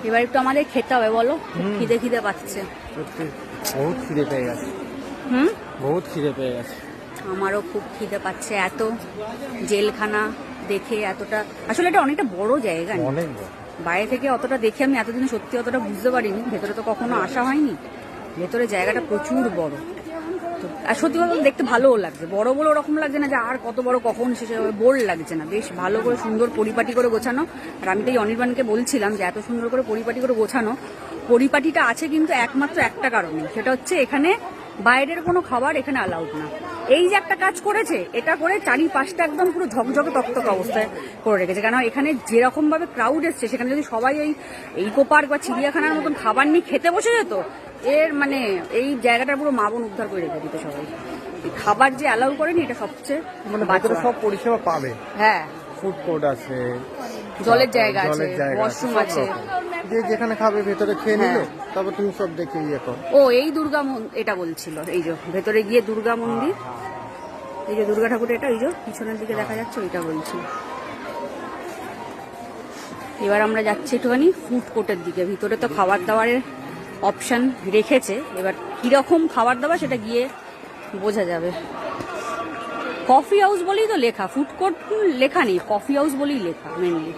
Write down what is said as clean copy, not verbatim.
এবার একটু আমাদের খেতে হবে, বলো? খিদে খিদে পাচ্ছে। সত্যি বহুত খিদে পেয়ে গেছে। বহুত খিদে পেয়ে গেছে। আমারও খুব খিদে পাচ্ছে। এত জেলখানা দেখে এতটা, আসলে এটা অনেকটা বড় জায়গা, অনেক বড়। বাইরে থেকে অতটা দেখে আমি এতদিন সত্যি অতটা বুঝতে পারিনি, ভেতরে তো কখনো আসা হয়নি। ভেতরে জায়গাটা প্রচুর বড়, আর সত্যি কথা দেখতে ভালোও লাগছে। বড় বড় ওরকম লাগছে না যে আর কত বড় কখন শেষে হবে, বোর লাগছে না। বেশ ভালো করে সুন্দর পরিপাটি করে গোছানো। আর আমি তো এই অনির্বাণকে বলছিলাম যে এত সুন্দর করে পরিপাটি করে গোছানো, পরিপাটিটা আছে কিন্তু একমাত্র একটা কারণে, সেটা হচ্ছে এখানে বাইরের কোনো খাবার এখানে অ্যালাউড না। এই যে একটা কাজ করেছে, এটা করে চারিপাশটা একদম পুরো ঝকঝকে তকতকে অবস্থায় করে রেখেছে। কারণ এখানে যেরকম ভাবে ক্রাউড এসছে, সেখানে যদি সবাই ওই ইকো পার্ক বা চিড়িয়াখানার মতন খাবার নিয়ে খেতে বসে যেত, এর মানে এই জায়গাটা পুরো মা বোন উদ্ধার করে রেখে দিত সবাই। খাবার যে অ্যালাউ করেনি, এটা সবচেয়ে মানে ভেতরে সব পরিষেবা পাবে। হ্যাঁ, ফুড কোর্ট আছে, জলের জায়গা আছে, ওয়াশরুম আছে, যে যেখানে খাবে ভেতরে খেয়ে নিলে, তারপর তুমি সব দেখে ইয়ে করো। ও এই দুর্গা এটা বলছিল, এই যে ভেতরে গিয়ে দুর্গা মন্দির, এই যে দুর্গা ঠাকুর, এটা এই যে পিছনের দিকে দেখা যাচ্ছে, ওইটা বলছিল। এবার আমরা যাচ্ছি একটুখানি ফুড কোর্টের দিকে। ভিতরে তো খাবার দাবারের অপশন রেখেছে, এবার কিরকম খাবার দাবার সেটা গিয়ে বোঝা যাবে। কফি হাউস বলেই তো লেখা, ফুড কোর্ট লেখা নেই, কফি হাউস বলেই লেখা মেনলি।